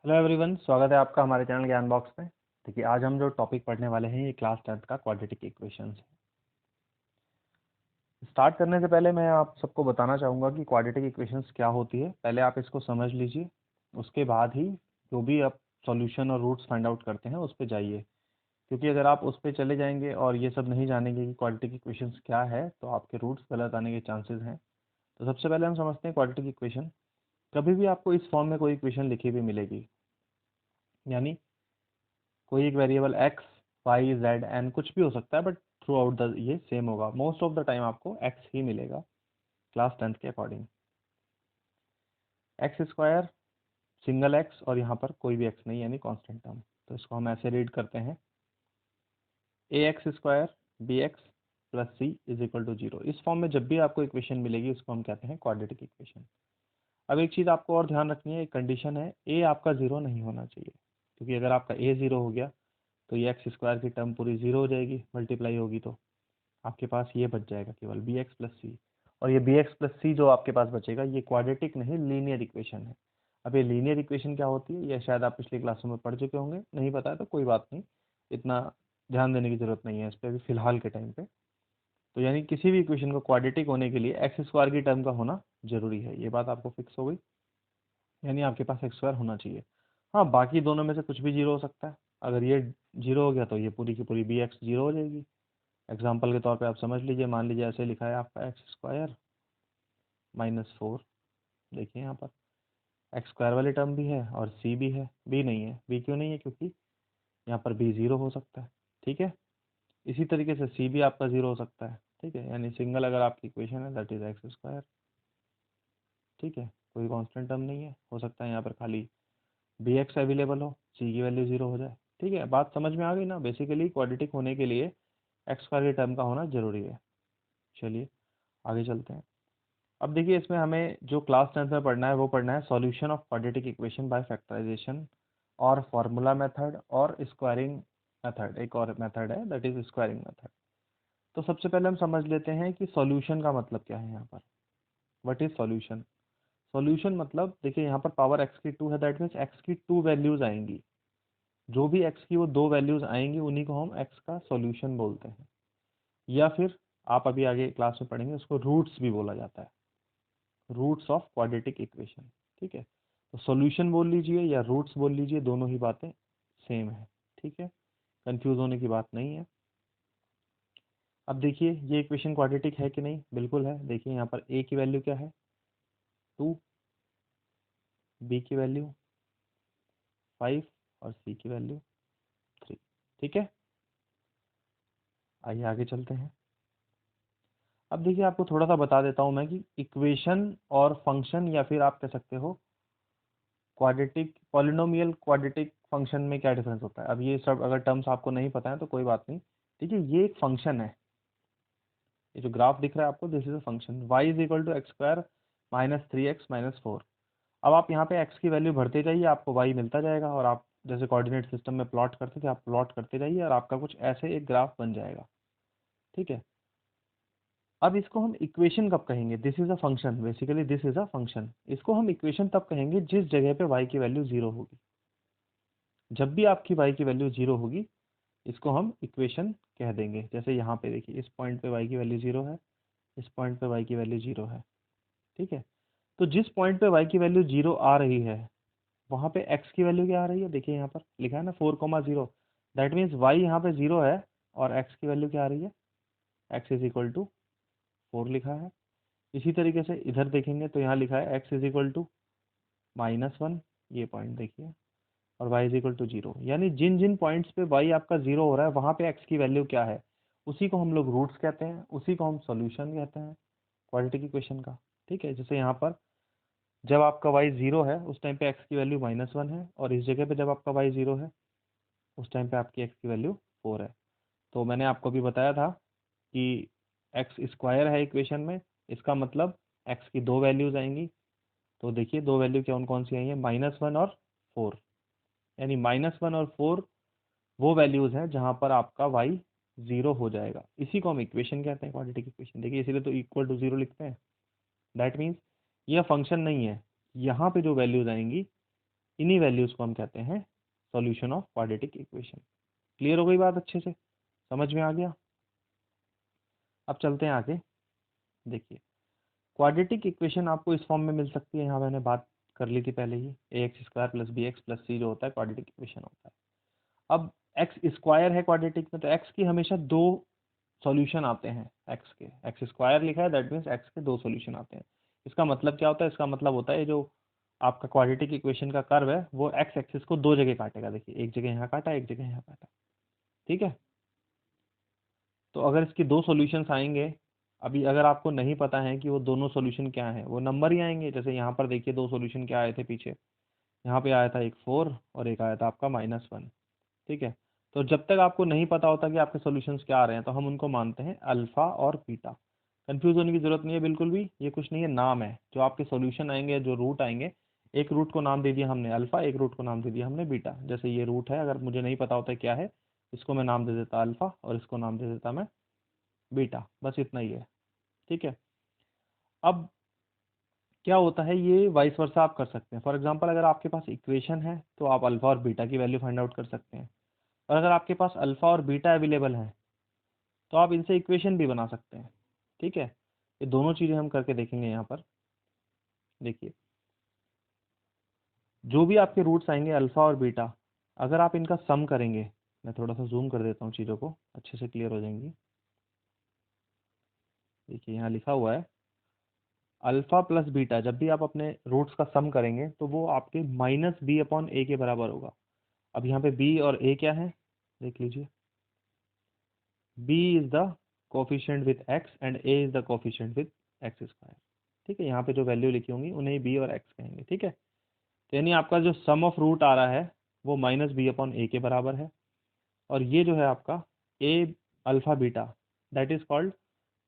Hello everyone, स्वागत है आपका हमारे चैनल ज्ञान बॉक्स में। देखिए, आज हम जो टॉपिक पढ़ने वाले हैं ये क्लास 10th का क्वाड्रेटिक इक्वेशंस है। स्टार्ट करने से पहले मैं आप सबको बताना चाहूँगा कि क्वाड्रेटिक इक्वेशंस क्या होती है। पहले आप इसको समझ लीजिए, उसके बाद ही जो भी आप सॉल्यूशन और रूट्स फाइंड आउट करते हैं उस पर जाइए, क्योंकि अगर आप उस पर चले जाएंगे और ये सब नहीं जानेंगे कि क्वाड्रेटिक इक्वेशंस क्या है तो आपके रूट्स गलत आने के चांसेस हैं। तो सबसे पहले हम समझते हैं क्वाड्रेटिक इक्वेशन। कभी भी आपको इस फॉर्म में कोई इक्वेशन लिखी हुई मिलेगी, यानी कोई एक variable X Y Z N कुछ भी हो सकता है, बट थ्रू आउट द ये सेम होगा। मोस्ट ऑफ द टाइम आपको एक्स ही मिलेगा क्लास 10th के according. X square, single X और यहाँ पर कोई भी एक्स नहीं, यानी कांस्टेंट टर्म। तो इसको हम ऐसे रीड करते हैं, a x square b x plus c is equal to zero. इस फॉर्म में जब भी आपको इक्वेशन मिलेगी उसको हम कहते हैं क्वाड्रेटिक इक्वेशन। अब एक चीज़ आपको और ध्यान रखनी है, एक कंडीशन है, ए आपका जीरो नहीं होना चाहिए, क्योंकि अगर आपका ए जीरो हो गया तो ये एक्स स्क्वायर की टर्म पूरी जीरो हो जाएगी, मल्टीप्लाई होगी तो आपके पास ये बच जाएगा केवल बी एक्स प्लस सी। और ये बी एक्स प्लस सी जो आपके पास बचेगा ये क्वाड्रेटिक नहीं, लीनियर इक्वेशन है। अब ये लीनियर इक्वेशन क्या होती है ये शायद आप पिछली क्लासों में पढ़ चुके होंगे, नहीं पता है तो कोई बात नहीं, इतना ध्यान देने की जरूरत नहीं है इस पर अभी फिलहाल के टाइम पे। तो यानी किसी भी इक्वेशन को क्वाड्रेटिक होने के लिए एक्स स्क्वायर की टर्म का होना जरूरी है, ये बात आपको फिक्स हो गई, यानी आपके पास एक्स स्क्वायर होना चाहिए। हाँ, बाकी दोनों में से कुछ भी जीरो हो सकता है। अगर ये जीरो हो गया तो ये पूरी की पूरी बी एक्स जीरो हो जाएगी। एग्जाम्पल के तौर पे आप समझ लीजिए, मान लीजिए ऐसे लिखा है आपका एक्स स्क्वायर माइनस फोर। देखिए यहाँ पर एक्स स्क्वायर वाली टर्म भी है और सी भी है, बी नहीं है। बी क्यों नहीं है? क्योंकि यहाँ पर बी जीरो हो सकता है, ठीक है। इसी तरीके से सी भी आपका जीरो हो सकता है, ठीक है। यानी सिंगल अगर आपकी इक्वेशन है दैट इज एक्स स्क्वायर, ठीक है। कोई कांस्टेंट टर्म नहीं है, हो सकता है यहाँ पर खाली बी एक्स अवेलेबल हो, सी की वैल्यू जीरो हो जाए, ठीक है। बात समझ में आ गई ना? बेसिकली क्वाड्रेटिक होने के लिए एक्स स्क्वायर की टर्म का होना जरूरी है। चलिए आगे चलते हैं। अब देखिए, इसमें हमें जो क्लास 10th में पढ़ना है वो पढ़ना है solution of quadratic equation by factorisation और फार्मूला मेथड और स्क्वायरिंग मेथड। एक और मेथड है दैट इज स्क्वायरिंग मेथड। तो सबसे पहले हम समझ लेते हैं कि सॉल्यूशन का मतलब क्या है यहाँ पर। What is solution? सॉल्यूशन मतलब देखिए, यहाँ पर पावर एक्स की टू है, दैट मीन्स एक्स की टू वैल्यूज आएंगी। जो भी एक्स की वो दो वैल्यूज आएंगी उन्हीं को हम एक्स का सॉल्यूशन बोलते हैं, या फिर आप अभी आगे क्लास में पढ़ेंगे उसको रूट्स भी बोला जाता है, रूट्स ऑफ क्वाड्रेटिक इक्वेशन, ठीक है। तो सॉल्यूशन बोल लीजिए या रूट्स बोल लीजिए, दोनों ही बातें सेम है, ठीक है। कंफ्यूज होने की बात नहीं है। अब देखिए, ये इक्वेशन क्वाड्रेटिक है कि नहीं? बिल्कुल है। देखिए यहाँ पर ए की वैल्यू क्या है? टू, बी की वैल्यू फाइव और सी की वैल्यू थ्री, ठीक है। आइए आगे चलते हैं। अब देखिए, आपको थोड़ा सा बता देता हूँ मैं कि इक्वेशन और फंक्शन, या फिर आप कह सकते हो क्वाड्रेटिक पॉलिनोमियल क्वाड्रेटिक फंक्शन में क्या डिफरेंस होता है। अब ये सब अगर टर्म्स आपको नहीं पता है तो कोई बात नहीं। देखिए, ये एक फंक्शन है, ये जो ग्राफ दिख रहा है आपको, this is a function Y is equal to X square minus three X minus four. अब आप यहाँ पे एक्स की वैल्यू भरते जाइए, आपको वाई मिलता जाएगा, और आप जैसे कोऑर्डिनेट सिस्टम में प्लॉट करते थे आप प्लॉट करते जाइए और आपका कुछ ऐसे एक ग्राफ बन जाएगा, ठीक है। अब इसको हम इक्वेशन कब कहेंगे? This is a function, basically this is a function. इसको हम इक्वेशन तब कहेंगे जिस जगह पे वाई की वैल्यू जीरो होगी। जब भी आपकी वाई की वैल्यू जीरो होगी इसको हम इक्वेशन कह देंगे। जैसे यहाँ पे देखिए, इस पॉइंट पे वाई की वैल्यू जीरो है, इस पॉइंट पे वाई की वैल्यू जीरो है, ठीक है। तो जिस पॉइंट पे वाई की वैल्यू जीरो आ रही है वहाँ पे एक्स की वैल्यू क्या आ रही है? देखिए यहाँ पर लिखा है ना 4,0। दैट मीन्स वाई यहाँ पे जीरो है और एक्स की वैल्यू क्या आ रही है? X is equal to four लिखा है। इसी तरीके से इधर देखेंगे तो यहाँ लिखा है X is equal to minus one, ये पॉइंट देखिए, और y is equal to zero. यानी जिन जिन पॉइंट्स पे y आपका जीरो हो रहा है वहाँ पे x की वैल्यू क्या है, उसी को हम लोग रूट्स कहते हैं, उसी को हम सॉल्यूशन कहते हैं क्वाड्रेटिक इक्वेशन का, ठीक है। जैसे यहाँ पर जब आपका y जीरो है उस टाइम पे x की वैल्यू माइनस वन है, और इस जगह पे जब आपका y जीरो है उस टाइम पे आपकी x की वैल्यू फोर है। तो मैंने आपको भी बताया था कि एक्स स्क्वायर है इक्वेशन में, इसका मतलब x की दो वैल्यूज आएंगी। तो देखिए दो वैल्यू कौन कौन सी आई है? माइनस वन और फोर। यानी माइनस वन और फोर वो वैल्यूज हैं जहां पर आपका y जीरो हो जाएगा, इसी को हम इक्वेशन कहते हैं, क्वाड्रेटिक इक्वेशन। देखिए इसीलिए तो इक्वल टू जीरो लिखते हैं। दैट मीन्स यह फंक्शन नहीं है, यहाँ पे जो वैल्यूज आएंगी इन्हीं वैल्यूज को हम कहते हैं solution of quadratic equation. Clear हो गई बात, अच्छे से समझ में आ गया। अब चलते हैं आगे। देखिए क्वाड्रेटिक इक्वेशन आपको इस फॉर्म में मिल सकती है, यहाँ मैंने बात कर ली थी पहले ही, ax² + bx + c जो होता है क्वाड्रेटिक इक्वेशन होता है। अब एक्स स्क्वायर है क्वाड्रेटिक में, तो एक्स की हमेशा दो सॉल्यूशन आते हैं। एक्स के एक्स स्क्वायर लिखा है, दैट मीन्स एक्स के दो सॉल्यूशन आते हैं। इसका मतलब क्या होता है? इसका मतलब होता है जो आपका क्वाड्रेटिक इक्वेशन का कर्व है वो एक्स एक्सिस को दो जगह काटेगा। देखिए एक जगह यहाँ काटा, एक जगह यहाँ काटा, ठीक है। तो अगर इसके दो सॉल्यूशंस आएंगे, अभी अगर आपको नहीं पता है कि वो दोनों सॉल्यूशन क्या है, वो नंबर ही आएंगे। जैसे यहाँ पर देखिए दो सॉल्यूशन क्या आए थे पीछे, यहाँ पे आया था एक 4 और एक आया था आपका -1, ठीक है। तो जब तक आपको नहीं पता होता कि आपके सॉल्यूशंस क्या आ रहे हैं, तो हम उनको मानते हैं अल्फा और बीटा। कंफ्यूज होने की जरूरत नहीं है बिल्कुल भी, ये कुछ नहीं है, नाम है। जो आपके सॉल्यूशन आएंगे, जो रूट आएंगे, एक रूट को नाम दे दिया हमने अल्फा, एक रूट को नाम दे दिया हमने बीटा। जैसे ये रूट है, अगर मुझे नहीं पता होता क्या है, इसको मैं नाम दे देता अल्फा और इसको नाम दे देता मैं बीटा, बस इतना ही है, ठीक है। अब क्या होता है, ये वाइस वर्सा आप कर सकते हैं। फॉर एग्जांपल अगर आपके पास इक्वेशन है तो आप अल्फा और बीटा की वैल्यू फाइंड आउट कर सकते हैं, और अगर आपके पास अल्फा और बीटा अवेलेबल है तो आप इनसे इक्वेशन भी बना सकते हैं, ठीक है। ये दोनों चीज़ें हम करके देखेंगे यहाँ पर। देखिए जो भी आपके रूट्स आएंगे अल्फा और बीटा, अगर आप इनका सम करेंगे, मैं थोड़ा सा जूम कर देता हूँ, चीज़ों को अच्छे से क्लियर हो जाएंगी। देखिए यहाँ लिखा हुआ है अल्फा प्लस बीटा, जब भी आप अपने रूट्स का सम करेंगे तो वो आपके -b/a के बराबर होगा। अब यहाँ पे b और a क्या है, देख लीजिए। b is the coefficient with x and a is the coefficient with x², ठीक है। यहाँ पे जो वैल्यू लिखी होंगी उन्हें b और x कहेंगे, ठीक है। तो यानी आपका जो सम ऑफ रूट आ रहा है वो -b/a के बराबर है, और ये जो है आपका a alpha beta, that is called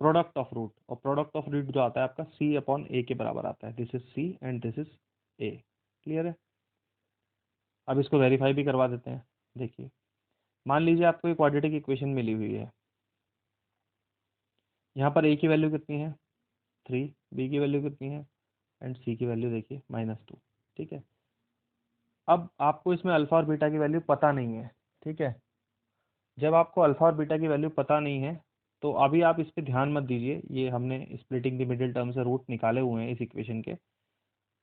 product of root, और प्रोडक्ट ऑफ रूट जो आता है आपका c/a के बराबर आता है। This is c and this is a। Clear है। अब इसको वेरीफाई भी करवा देते हैं। देखिए मान लीजिए आपको एक क्वाड्रेटिक इक्वेशन मिली हुई है, यहाँ पर a की वैल्यू कितनी है 3, b की वैल्यू कितनी है एंड c की वैल्यू देखिए -2, ठीक है। अब आपको इसमें अल्फा और बीटा की वैल्यू पता नहीं है, ठीक है। जब आपको अल्फा और बीटा की वैल्यू पता नहीं है तो अभी आप इस पर ध्यान मत दीजिए, ये हमने स्प्लिटिंग द मिडिल टर्म से रूट निकाले हुए हैं इस इक्वेशन के।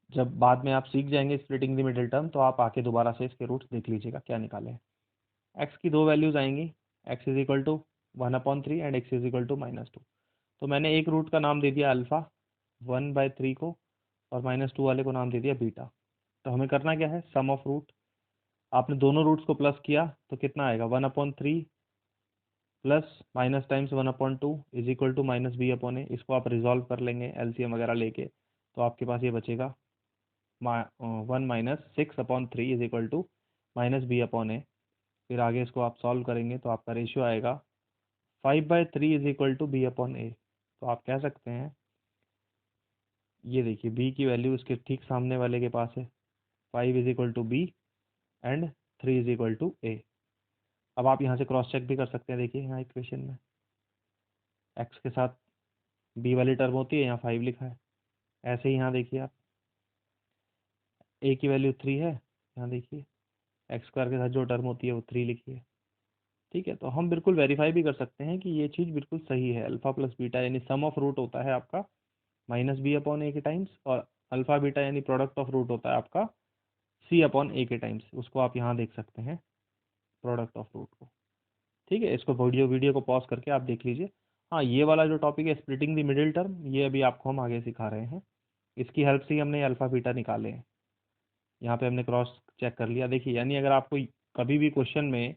जब बाद में आप सीख जाएंगे स्प्लिटिंग द मिडिल टर्म तो आप आके दोबारा से इसके रूट्स देख लीजिएगा क्या निकाले हैं। एक्स की दो वैल्यूज आएंगी, x is equal to 1/3 and x is equal to -2। तो मैंने एक रूट का नाम दे दिया अल्फा 1/3 को, और -2 वाले को नाम दे दिया बीटा। तो हमें करना क्या है, सम ऑफ रूट। आपने दोनों रूट्स को प्लस किया तो कितना आएगा, 1/3 plus minus times 1/2 is equal to -b/a। इसको आप रिजॉल्व कर लेंगे एलसीएम वगैरह लेके, तो आपके पास ये बचेगा 1 - 6/3 इज इक्वल टू -b/a। फिर आगे इसको आप सॉल्व करेंगे तो आपका रेशियो आएगा 5/3 इज इक्वल टू b/a। तो आप कह सकते हैं, ये देखिए b की वैल्यू इसके ठीक सामने वाले के पास है, 5 is equal to b and 3 is equal to a। अब आप यहाँ से क्रॉस चेक भी कर सकते हैं। देखिए यहाँ इक्वेशन में x के साथ b वाली टर्म होती है, यहाँ 5 लिखा है। ऐसे ही यहाँ देखिए आप a की वैल्यू 3 है, यहाँ देखिए x² के साथ जो टर्म होती है वो 3 लिखी है, ठीक है। तो हम बिल्कुल वेरीफाई भी कर सकते हैं कि ये चीज़ बिल्कुल सही है। अल्फा प्लस बीटा यानी सम ऑफ रूट होता है आपका -b/a के टाइम्स, और अल्फा बीटा यानी प्रोडक्ट ऑफ रूट होता है आपका c/a के टाइम्स। उसको आप यहाँ देख सकते हैं प्रोडक्ट ऑफ रूट को, ठीक है। इसको वीडियो को पॉज करके आप देख लीजिए। हाँ ये वाला जो टॉपिक है स्प्लिटिंग द मिडिल टर्म, ये अभी आपको हम आगे सिखा रहे हैं। इसकी हेल्प से ही हमने अल्फा बीटा निकाले हैं। यहाँ पे हमने क्रॉस चेक कर लिया। देखिए यानी अगर आपको कभी भी क्वेश्चन में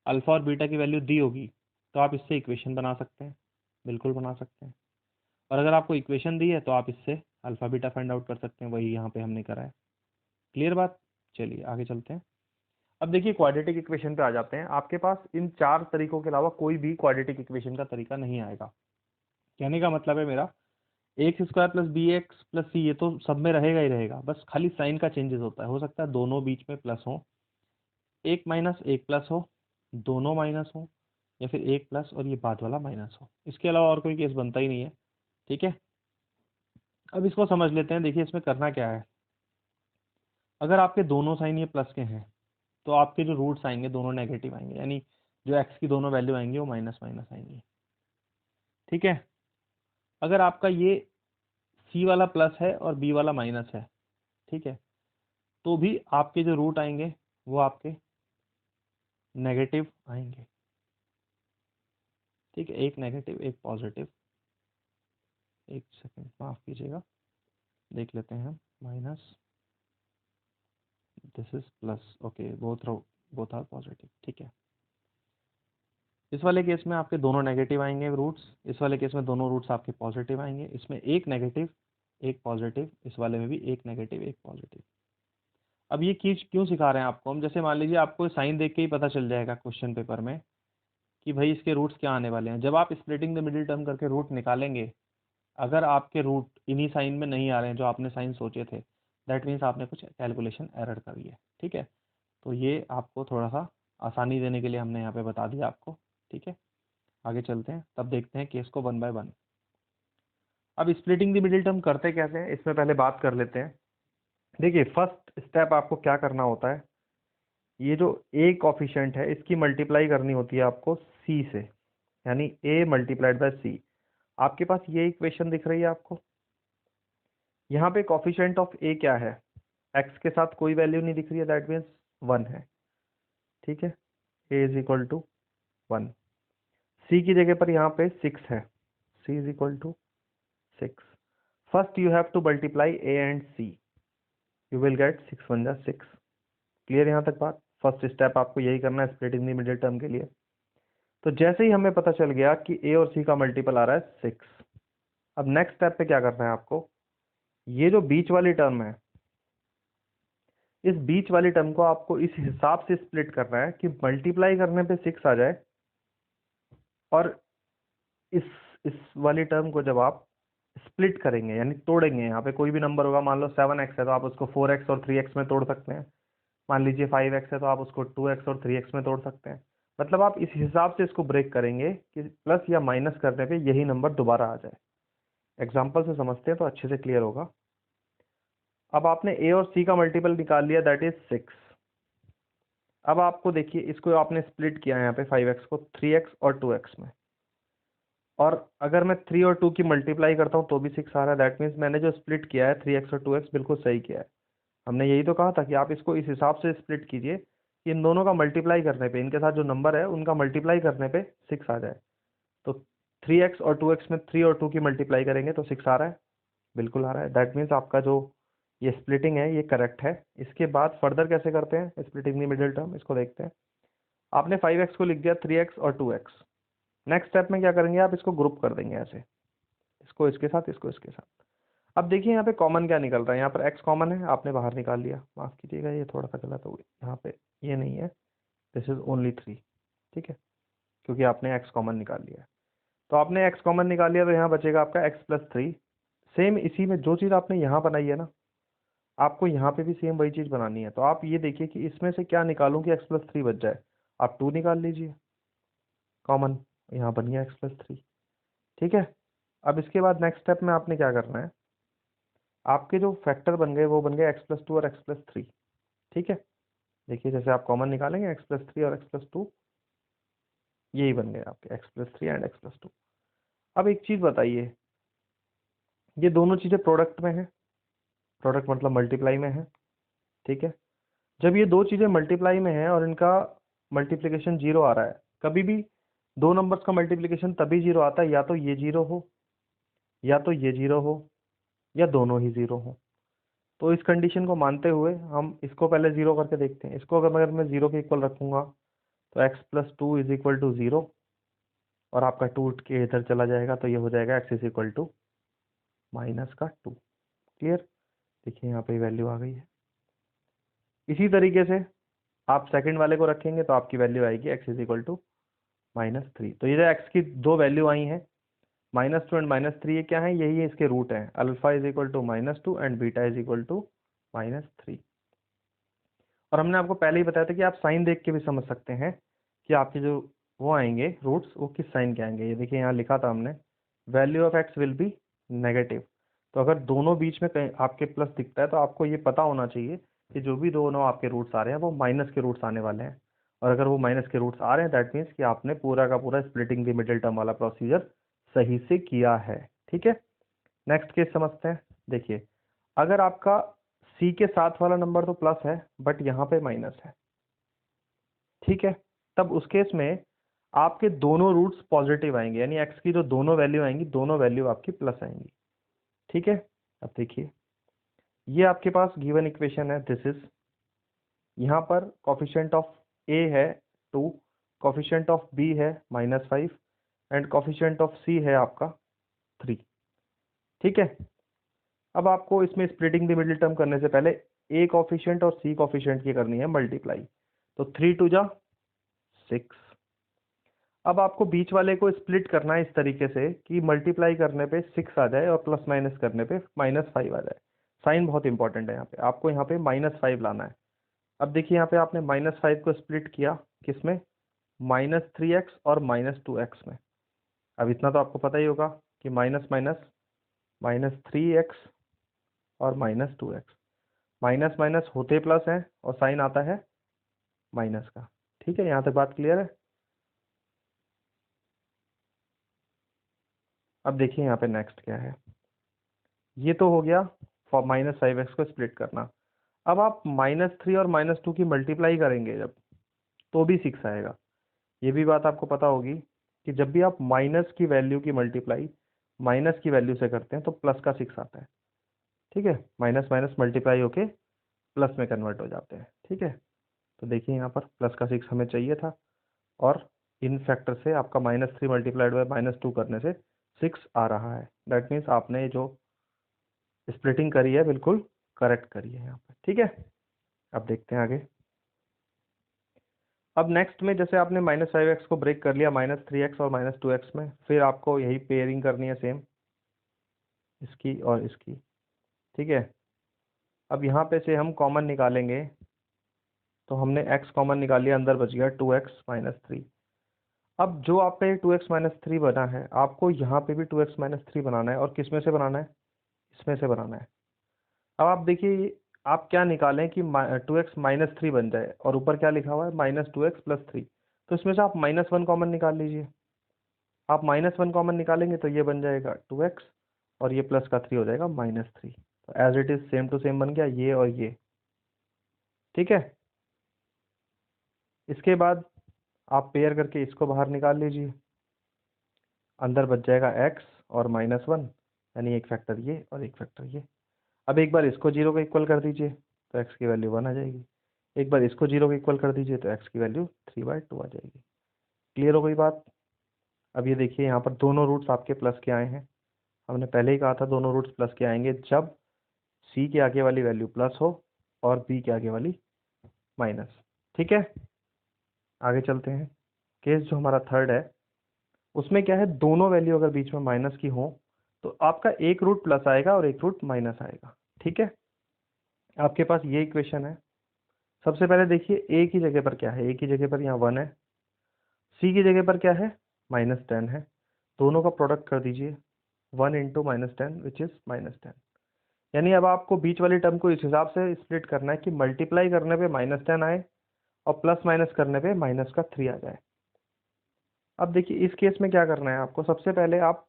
अल्फा और बीटा की वैल्यू दी होगी तो आप इससे इक्वेशन बना सकते हैं, बिल्कुल बना सकते हैं। और अगर आपको इक्वेशन दी है तो आप इससे अल्फा बीटा फाइंड आउट कर सकते हैं, वही यहाँ पे हमने करा है। क्लियर बात। चलिए आगे चलते हैं। अब देखिए क्वाड्रेटिक इक्वेशन पे आ जाते हैं। आपके पास इन चार तरीकों के अलावा कोई भी क्वाड्रेटिक इक्वेशन का तरीका नहीं आएगा। कहने का मतलब है मेरा ax² + bx + c ये तो सब में रहेगा ही रहेगा, बस खाली साइन का चेंजेस होता है। हो सकता है दोनों बीच में प्लस हो, एक माइनस एक प्लस हो, दोनों माइनस हो, या फिर एक प्लस और ये बाद वाला माइनस हो। इसके अलावा और कोई केस बनता ही नहीं है, ठीक है। अब इसको समझ लेते हैं। देखिए इसमें करना क्या है, अगर आपके दोनों साइन ये प्लस के हैं तो आपके जो रूट्स आएंगे दोनों नेगेटिव आएंगे, यानी जो एक्स की दोनों वैल्यू आएंगी वो माइनस माइनस आएंगी। ठीक है। अगर आपका ये सी वाला प्लस है और बी वाला माइनस है, ठीक है, तो भी आपके जो रूट आएंगे वो आपके नेगेटिव आएंगे। ठीक है, एक नेगेटिव एक पॉजिटिव। एक सेकंड माफ कीजिएगा, देख लेते हैं हम। Minus, this is plus, okay, both are positive. ठीक है, इस वाले केस में आपके दोनों नेगेटिव आएंगे रूट्स, इस वाले केस में दोनों रूट्स आपके पॉजिटिव आएंगे। इसमें एक नेगेटिव एक पॉजिटिव, इस वाले में भी एक नेगेटिव एक पॉजिटिव। अब ये चीज क्यों सिखा रहे हैं आपको हम? जैसे मान लीजिए आपको साइन देख के ही पता चल जाएगा क्वेश्चन पेपर में कि भाई इसके रूट्स क्या आने वाले हैं। जब आप स्प्लिटिंग द मिडिल टर्म करके रूट निकालेंगे, अगर आपके रूट इन्हीं साइन में नहीं आ रहे हैं जो आपने साइन सोचे थे, दैट मीन्स आपने कुछ कैलकुलेशन एरर करी है। ठीक है, तो ये आपको थोड़ा सा आसानी देने के लिए हमने यहाँ पे बता दिया आपको। ठीक है, आगे चलते हैं, तब देखते हैं केस को 1 बाय 1। अब स्प्लिटिंग द मिडिल टर्म करते कैसे हैं, इसमें पहले बात कर लेते हैं। देखिए, फर्स्ट स्टेप आपको क्या करना होता है, ये जो ए कॉफिशिएंट है इसकी मल्टीप्लाई करनी होती है आपको सी से, यानी ए मल्टीप्लाइड बाय सी। आपके पास ये इक्वेशन दिख रही है आपको, यहाँ पे कॉफिशिएंट ऑफ ए क्या है, एक्स के साथ कोई वैल्यू नहीं दिख रही है, दैट मीन्स 1 है। ठीक है, A is equal to 1। C की जगह पर यहाँ पे 6 है, C is equal to 6। First you have to multiply A and C, you will get 6 1 जा 6। क्लियर यहाँ तक बात? फर्स्ट स्टेप आपको यही करना है स्प्लिटिंग द मिडिल टर्म के लिए। तो जैसे ही हमें पता चल गया कि ए और सी का मल्टीपल आ रहा है 6, अब नेक्स्ट स्टेप पे क्या करना है आपको, ये जो बीच वाली टर्म है, इस बीच वाली टर्म को आपको इस हिसाब से स्प्लिट करना है कि मल्टीप्लाई करने पे 6 आ जाए, और इस इस वाली टर्म को जब आप स्प्लिट करेंगे यानी तोड़ेंगे, यहाँ पे कोई भी नंबर होगा, मान लो 7x है तो आप उसको 4x और 3x में तोड़ सकते हैं। मान लीजिए 5x है तो आप उसको 2x और 3x में तोड़ सकते हैं। मतलब आप इस हिसाब से इसको ब्रेक करेंगे कि प्लस या माइनस करने पे यही नंबर दोबारा आ जाए। एग्जाम्पल से समझते हैं तो अच्छे से क्लियर होगा। अब आपने ए और सी का मल्टीपल निकाल लिया, दैट इज 6। अब आपको देखिए, इसको आपने स्प्लिट किया यहाँ पे 5x को 3x और 2x में, और अगर मैं 3 और 2 की मल्टीप्लाई करता हूँ तो भी 6 आ रहा है। दैट मीन्स मैंने जो स्प्लिट किया है 3x और 2x बिल्कुल सही किया है। हमने यही तो कहा था कि आप इसको इस हिसाब से स्प्लिट कीजिए कि इन दोनों का मल्टीप्लाई करने पे, इनके साथ जो नंबर है उनका मल्टीप्लाई करने पे 6 आ जाए। तो 3x और 2x में 3 और 2 की मल्टीप्लाई करेंगे तो 6 आ रहा है, बिल्कुल आ रहा है। दैट मीन्स आपका जो ये स्प्लिटिंग है ये करेक्ट है। इसके बाद फर्दर कैसे करते हैं स्प्लिटिंग द मिडिल टर्म, इसको देखते हैं। आपने 5x को लिख दिया 3x और 2x। नेक्स्ट स्टेप में क्या करेंगे, आप इसको ग्रुप कर देंगे ऐसे, इसको इसके साथ, इसको इसके साथ। अब देखिए यहाँ पे कॉमन क्या निकल रहा है, यहाँ पर x कॉमन है, आपने बाहर निकाल लिया। माफ कीजिएगा ये थोड़ा सा गलत हो गया, यहाँ पे ये नहीं है, दिस इज ओनली 3। ठीक है, क्योंकि आपने x कॉमन निकाल लिया है। तो आपने x कॉमन निकाल लिया तो यहाँ बचेगा आपका x प्लस 3। सेम इसी में जो चीज़ आपने यहाँ बनाई है ना, आपको यहाँ पे भी सेम वही चीज़ बनानी है। तो आप ये देखिए कि इसमें से क्या निकालूं कि x प्लस 3 बच जाए। आप 2 निकाल लीजिए कॉमन, यहाँ बन गया x प्लस 3। ठीक है, अब इसके बाद नेक्स्ट स्टेप में आपने क्या करना है, आपके जो फैक्टर बन गए वो बन गए x प्लस 2 और x प्लस 3। ठीक है, देखिए जैसे आप कॉमन निकालेंगे x प्लस 3 और x प्लस 2, यही बन गए आपके x plus 3 and x plus 2। अब एक चीज़ बताइए, ये दोनों चीज़ें प्रोडक्ट में है, प्रोडक्ट मतलब मल्टीप्लाई में है। ठीक है, जब ये दो चीज़ें मल्टीप्लाई में है और इनका मल्टीप्लिकेशन 0 आ रहा है, कभी भी दो नंबर्स का मल्टीप्लिकेशन तभी 0 आता है या तो ये 0 हो, या तो ये 0 हो, या दोनों ही 0 हो। तो इस कंडीशन को मानते हुए हम इसको पहले 0 करके देखते हैं। इसको अगर मैं 0 के इक्वल रखूंगा तो x plus 2 is equal to 0, और आपका 2 उठ के इधर चला जाएगा तो ये हो जाएगा x is equal to minus का 2। क्लियर? देखिए यहाँ पे वैल्यू आ गई है। इसी तरीके से आप सेकंड वाले को रखेंगे तो आपकी वैल्यू आएगी x इज इक्वल टू -3। तो ये जो x की दो वैल्यू आई हैं -2 एंड -3, ये क्या है, यही है इसके रूट हैं। Alpha is equal to -2 and beta is equal to -3। और हमने आपको पहले ही बताया था कि आप साइन देख के भी समझ सकते हैं कि आपके जो वो आएंगे रूट्स वो किस साइन के आएंगे। ये देखिए यहाँ लिखा था हमने, value of x will be negative. तो अगर दोनों बीच में कहीं आपके प्लस दिखता है तो आपको ये पता होना चाहिए कि जो भी दोनों आपके रूट्स आ रहे हैं वो माइनस के रूट्स आने वाले हैं, और अगर वो माइनस के रूट्स आ रहे हैं दैट मीन्स कि आपने पूरा का पूरा स्प्लिटिंग द मिडिल टर्म वाला प्रोसीजर सही से किया है। ठीक है, नेक्स्ट केस समझते हैं। देखिए, अगर आपका सी के साथ वाला नंबर तो प्लस है बट यहाँ पे माइनस है, ठीक है, तब उस केस में आपके दोनों रूट्स पॉजिटिव आएंगे, यानी एक्स की जो दोनों वैल्यू आएंगी दोनों वैल्यू आपकी प्लस आएंगी। ठीक है, अब देखिए ये आपके पास गिवन इक्वेशन है, दिस इज, यहाँ पर कोफिशिएंट ऑफ ए है 2, कोफिशिएंट ऑफ बी है -5 एंड कोफिशिएंट ऑफ सी है आपका 3। ठीक है, अब आपको इसमें स्प्लिटिंग द मिडिल टर्म करने से पहले ए कोफिशिएंट और सी कोफिशिएंट की करनी है मल्टीप्लाई, तो 3 2 जा 6। अब आपको बीच वाले को स्प्लिट करना है इस तरीके से कि मल्टीप्लाई करने पे 6 आ जाए और प्लस माइनस करने पे -5 आ जाए। साइन बहुत इंपॉर्टेंट है यहाँ पे, आपको यहाँ पे -5 लाना है। अब देखिए यहाँ पे आपने -5 को स्प्लिट किया किसमें, -3x और -2x में। अब इतना तो आपको पता ही होगा कि माइनस माइनस -3x और -2x, माइनस माइनस होते प्लस है और साइन आता है माइनस का। ठीक है, यहाँ तक बात क्लियर है। अब देखिए यहाँ पे नेक्स्ट क्या है, ये तो हो गया फॉर -5x को स्प्लिट करना। अब आप -3 और -2 की मल्टीप्लाई करेंगे जब, तो भी 6 आएगा। ये भी बात आपको पता होगी कि जब भी आप माइनस की वैल्यू की मल्टीप्लाई माइनस की वैल्यू से करते हैं तो प्लस का 6 आता है। ठीक है, माइनस माइनस मल्टीप्लाई होके प्लस में कन्वर्ट हो जाते हैं। ठीक है, तो देखिए यहाँ पर प्लस का 6 हमें चाहिए था, और इन फैक्टर से आपका -3 मल्टीप्लाइड बाय -2 करने से 6 आ रहा है। दैट मीन्स आपने जो स्प्लिटिंग करी है बिल्कुल करेक्ट करी है यहाँ पर। ठीक है, अब देखते हैं आगे। अब नेक्स्ट में जैसे आपने -5x को ब्रेक कर लिया -3x और -2x में, फिर आपको यही पेयरिंग करनी है सेम, इसकी और इसकी। ठीक है, अब यहाँ पे से हम कॉमन निकालेंगे, तो हमने x कॉमन निकाल लिया, अंदर बच गया 2x - 3। अब जो आपका ये 2x - 3 बना है, आपको यहाँ पे भी 2x - 3 बनाना है, और किस में से बनाना है, इसमें से बनाना है। अब आप देखिए आप क्या निकालें कि 2x - 3 बन जाए, और ऊपर क्या लिखा हुआ है -2x + 3, तो इसमें से आप -1 कॉमन निकाल लीजिए। आप -1 कॉमन निकालेंगे तो ये बन जाएगा 2x, और ये प्लस का 3 हो जाएगा -3। तो as it is same to same बन गया ये और ये। ठीक है, इसके बाद आप पेयर करके इसको बाहर निकाल लीजिए, अंदर बच जाएगा x और -1, यानी एक फैक्टर ये और एक फैक्टर ये। अब एक बार इसको 0 का इक्वल कर दीजिए तो x की वैल्यू 1 आ जाएगी, एक बार इसको 0 का इक्वल कर दीजिए तो x की वैल्यू 3/2 आ जाएगी। क्लियर हो गई बात। अब ये देखिए यहाँ पर दोनों रूट्स आपके प्लस के आए हैं, हमने पहले ही कहा था दोनों रूट्स प्लस के आएंगे जब c के आगे वाली वैल्यू प्लस हो और b के आगे वाली माइनस। ठीक है, आगे चलते हैं। केस जो हमारा थर्ड है उसमें क्या है, दोनों वैल्यू अगर बीच में माइनस की हो तो आपका एक रूट प्लस आएगा और एक रूट माइनस आएगा। ठीक है, आपके पास ये इक्वेशन है। सबसे पहले देखिए a की जगह पर क्या है, a की जगह पर यहाँ 1 है, c की जगह पर क्या है -10 है, दोनों का प्रोडक्ट कर दीजिए 1 × -10 विच इज -10। यानी अब आपको बीच वाली टर्म को इस हिसाब से स्प्लिट करना है कि मल्टीप्लाई करने पे -10 आए और प्लस माइनस करने पे -3 आ जाए। अब देखिए इस केस में क्या करना है आपको, सबसे पहले आप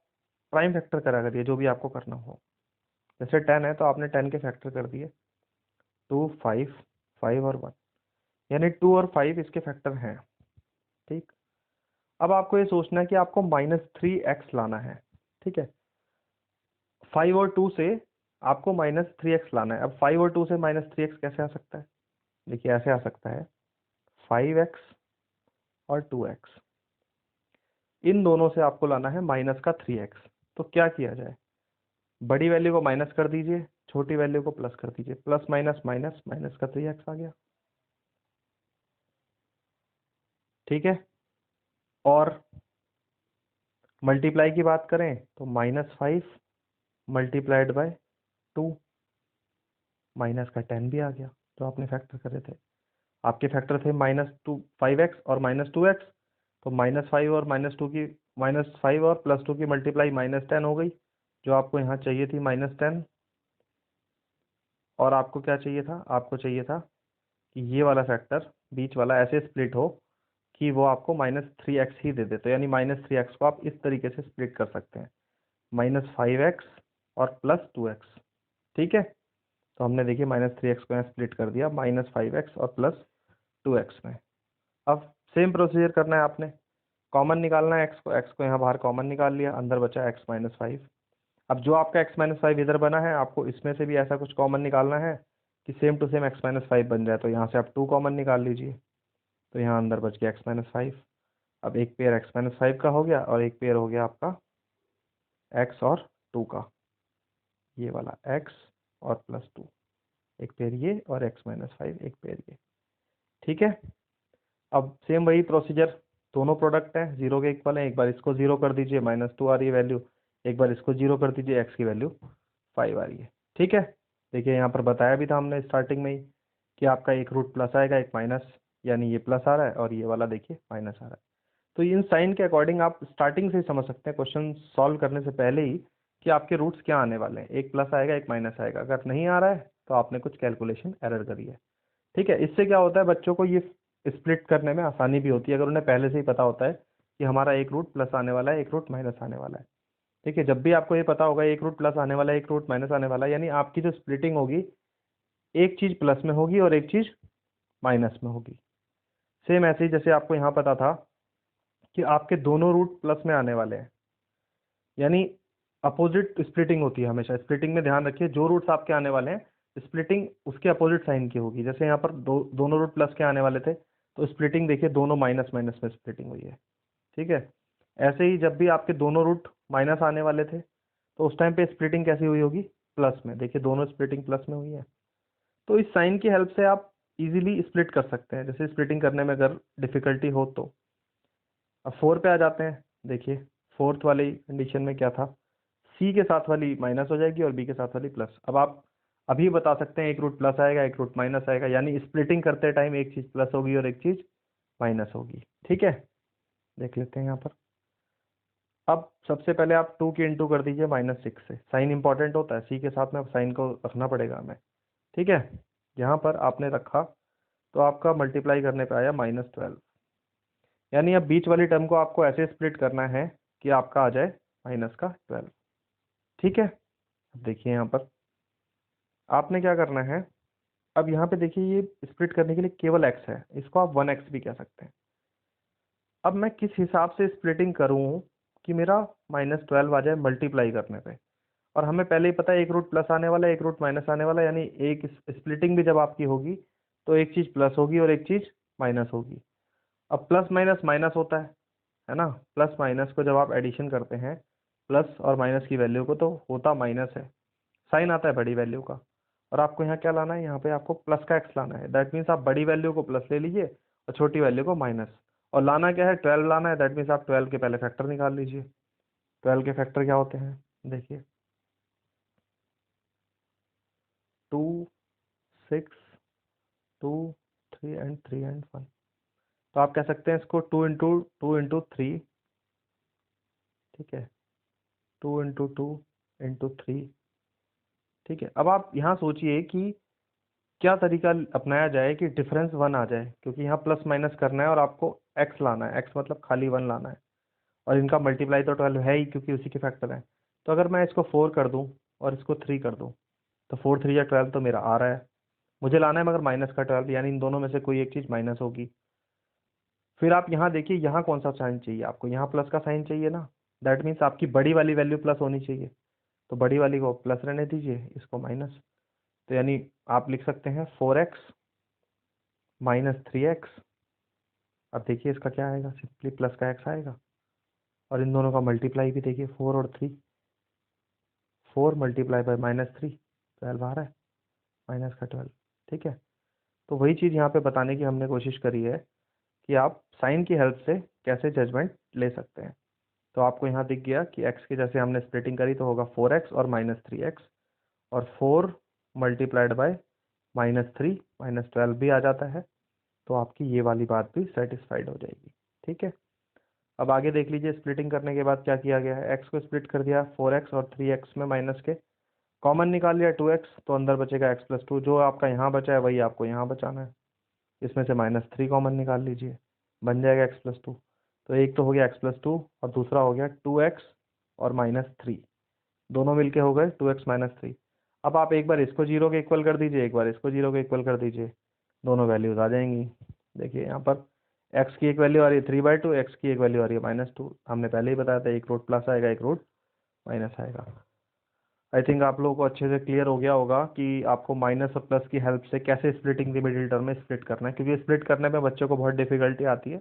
प्राइम फैक्टर करा करिए जो भी आपको करना हो। जैसे 10 है तो आपने 10 के फैक्टर कर दिए, 2 5 5 और 1, यानी 2 और 5 इसके फैक्टर हैं। ठीक, अब आपको ये सोचना है कि आपको -3x लाना है। ठीक है, 5 और 2 से आपको -3x लाना है। अब 5 और 2 से -3x कैसे आ सकता है, देखिए ऐसे आ सकता है 5x और 2x, इन दोनों से आपको लाना है -3x। तो क्या किया जाए, बड़ी वैल्यू को माइनस कर दीजिए, छोटी वैल्यू को प्लस कर दीजिए, प्लस माइनस माइनस -3x आ गया। ठीक है, और मल्टीप्लाई की बात करें तो -5 मल्टीप्लाइड बाय 2, माइनस का 10 भी आ गया जो आपने फैक्टर करे थे। आपके फैक्टर थे -5x और -2x, तो -5 और -2 की -5 और +2 की मल्टीप्लाई -10 हो गई, जो आपको यहाँ चाहिए थी -10, और आपको क्या चाहिए था, आपको चाहिए था कि ये वाला फैक्टर बीच वाला ऐसे स्प्लिट हो कि वो आपको -3x ही दे दे। तो यानी -3x को आप इस तरीके से स्प्लिट कर सकते हैं, -5x और +2x। ठीक है, तो हमने देखिए -3x को यहाँ स्प्लिट कर दिया -5x और +2x में। अब सेम प्रोसीजर करना है आपने, कॉमन निकालना है x को यहाँ बाहर कॉमन निकाल लिया, अंदर बचा x -5। अब जो आपका x -5 इधर बना है, आपको इसमें से भी ऐसा कुछ कॉमन निकालना है कि सेम टू सेम x -5 बन जाए। तो यहाँ से आप 2 कॉमन निकाल लीजिए, तो यहाँ अंदर बच गया x -5। अब एक पेयर x -5 का हो गया और एक पेयर हो गया आपका x और 2 का, ये वाला x और +2, एक पेयर ये और x -5 एक पेयर ये। ठीक है, अब सेम वही प्रोसीजर, दोनों प्रोडक्ट हैं, जीरो के इक्वल है, एक बार इसको जीरो कर दीजिए, -2 आ रही है वैल्यू, एक बार इसको जीरो कर दीजिए, x की वैल्यू 5 आ रही है। ठीक है, देखिए यहाँ पर बताया भी था हमने स्टार्टिंग में ही कि आपका एक रूट प्लस आएगा, एक माइनस, यानी ये प्लस आ रहा है और ये वाला देखिए माइनस आ रहा है। तो इन साइन के अकॉर्डिंग आप स्टार्टिंग से ही समझ सकते हैं, क्वेश्चन सॉल्व करने से पहले ही, कि आपके रूट्स क्या आने वाले हैं, एक प्लस आएगा एक माइनस आएगा। अगर नहीं आ रहा है तो आपने कुछ कैलकुलेशन एरर करी है। ठीक है, इससे क्या होता है, बच्चों को ये स्प्लिट करने में आसानी भी होती है, अगर उन्हें पहले से ही पता होता है कि हमारा एक रूट प्लस आने वाला है, एक रूट माइनस आने वाला है। ठीक है, जब भी आपको ये पता होगा एक रूट प्लस आने वाला है, एक रूट माइनस आने वाला है, यानी आपकी जो स्प्लिटिंग होगी, एक चीज प्लस में होगी और एक चीज माइनस में होगी। सेम ऐसे ही जैसे आपको यहाँ पता था कि आपके दोनों रूट प्लस में आने वाले हैं, यानी अपोजिट स्प्लिटिंग होती है हमेशा। स्प्लिटिंग में ध्यान रखिए, जो रूट्स आपके आने वाले हैं, स्प्लिटिंग उसके अपोजिट साइन की होगी। जैसे यहाँ पर दोनों रूट प्लस के आने वाले थे, तो स्प्लिटिंग देखिए दोनों माइनस माइनस में स्प्लिटिंग हुई है। ठीक है, ऐसे ही जब भी आपके दोनों रूट माइनस आने वाले थे, तो उस टाइम पे स्प्लिटिंग कैसी हुई होगी, प्लस में। देखिए दोनों स्प्लिटिंग प्लस में हुई है। तो इस साइन की हेल्प से आप इजीली स्प्लिट कर सकते हैं, जैसे स्प्लिटिंग करने में अगर डिफिकल्टी हो तो। अब 4 पे आ जाते हैं, देखिए फोर्थ वाली कंडीशन में क्या था, सी के साथ वाली माइनस हो जाएगी और बी के साथ वाली प्लस। अब आप अभी बता सकते हैं एक रूट प्लस आएगा एक रूट माइनस आएगा, यानी स्प्लिटिंग करते टाइम एक चीज प्लस होगी और एक चीज माइनस होगी। ठीक है, देख लेते हैं यहाँ पर। अब सबसे पहले आप 2 की इंटू कर दीजिए -6 से, साइन इंपॉर्टेंट होता है, सी के साथ में साइन को रखना पड़ेगा हमें। ठीक है, यहाँ पर आपने रखा तो आपका मल्टीप्लाई करने पे आया -12, यानी अब बीच वाली टर्म को आपको ऐसे स्प्लिट करना है कि आपका आ जाए -12। ठीक है, अब देखिए यहाँ पर आपने क्या करना है, अब यहाँ पे देखिए ये स्प्लिट करने के लिए केवल x है, इसको आप 1x भी कह सकते हैं। अब मैं किस हिसाब से स्प्लिटिंग करूँ कि मेरा -12 आ जाए मल्टीप्लाई करने पे, और हमें पहले ही पता है एक रूट प्लस आने वाला है एक रूट माइनस आने वाला है, यानी एक स्प्लिटिंग भी जब आपकी होगी तो एक चीज प्लस होगी और एक चीज माइनस होगी। अब प्लस माइनस माइनस होता है ना, प्लस माइनस को जब आप एडिशन करते हैं प्लस और माइनस की वैल्यू को, तो होता माइनस है, साइन आता है बड़ी वैल्यू का। और आपको यहाँ क्या लाना है, यहाँ पे आपको प्लस का एक्स लाना है। दैट मीन्स आप बड़ी वैल्यू को प्लस ले लीजिए और छोटी वैल्यू को माइनस। और लाना क्या है, 12 लाना है। दैट मीन्स आप 12 के पहले फैक्टर निकाल लीजिए। 12 के फैक्टर क्या होते हैं, देखिए 2, 6, 2, 3 एंड 3 एंड 1। तो आप कह सकते हैं इसको 2 इंटू 3। ठीक है, 2 इंटू 3। ठीक है, अब आप यहाँ सोचिए कि क्या तरीका अपनाया जाए कि डिफरेंस 1 आ जाए, क्योंकि यहाँ प्लस माइनस करना है और आपको x लाना है, x मतलब खाली 1 लाना है, और इनका मल्टीप्लाई तो 12 है ही क्योंकि उसी के फैक्टर है। तो अगर मैं इसको 4 कर दूं और इसको 3 कर दूं, तो 4 3 या 12 तो मेरा आ रहा है, मुझे लाना है मगर माइनस का 12, यानी इन दोनों में से कोई एक चीज़ माइनस होगी। फिर आप यहाँ देखिए, यहाँ कौन सा साइन चाहिए आपको, यहाँ प्लस का साइन चाहिए ना। दैट मीन्स आपकी बड़ी वाली वैल्यू प्लस होनी चाहिए, तो बड़ी वाली को प्लस रहने दीजिए, इसको माइनस। तो यानी आप लिख सकते हैं 4x -3x। अब देखिए इसका क्या आएगा, सिंपली प्लस का x आएगा, और इन दोनों का मल्टीप्लाई भी देखिए 4 और 3, 4 मल्टीप्लाई बाय -3, 12 आ रहा है, माइनस का 12। ठीक है, तो वही चीज़ यहाँ पे बताने की हमने कोशिश करी है कि आप साइन की हेल्प से कैसे जजमेंट ले सकते हैं। तो आपको यहाँ दिख गया कि x की जैसे हमने स्प्लिटिंग करी तो होगा 4x और -3x, और 4 मल्टीप्लाइड बाय -3 -12 भी आ जाता है, तो आपकी ये वाली बात भी सेटिस्फाइड हो जाएगी। ठीक है, अब आगे देख लीजिए, स्प्लिटिंग करने के बाद क्या किया गया है, x को स्प्लिट कर दिया 4x और 3x में माइनस के, कॉमन निकाल लिया 2x, तो अंदर बचेगा x+2, जो आपका यहाँ बचा है वही आपको यहाँ बचाना है। इसमें से -3 कॉमन निकाल लीजिए, बन जाएगा x+2। तो एक तो हो गया x+2 और दूसरा हो गया 2x और -3, दोनों मिलके हो गए 2x -3। अब आप एक बार इसको 0 के इक्वल कर दीजिए, एक बार इसको 0 के इक्वल कर दीजिए, दोनों वैल्यूज आ जाएंगी। देखिए यहाँ पर x की एक वैल्यू आ रही है 3/2, x की एक वैल्यू आ रही है -2। हमने पहले ही बताया था, एक रूट प्लस आएगा, एक रूट माइनस आएगा। आई थिंक आप लोगों को अच्छे से क्लियर हो गया होगा कि आपको माइनस और प्लस की हेल्प से कैसे स्प्लिटिंग द मिडिल टर्म में स्प्लिट करना है, क्योंकि स्प्लिट करने में बच्चों को बहुत डिफिकल्टी आती है।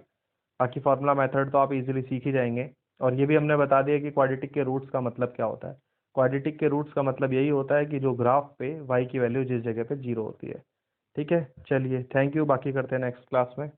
बाकी फार्मूला मेथड तो आप इजीली सीख ही जाएंगे। और ये भी हमने बता दिया कि क्वाड्रेटिक के रूट्स का मतलब क्या होता है। क्वाड्रेटिक के रूट्स का मतलब यही होता है कि जो ग्राफ पे y की वैल्यू जिस जगह पे 0 होती है। ठीक है, चलिए थैंक यू, बाकी करते हैं नेक्स्ट क्लास में।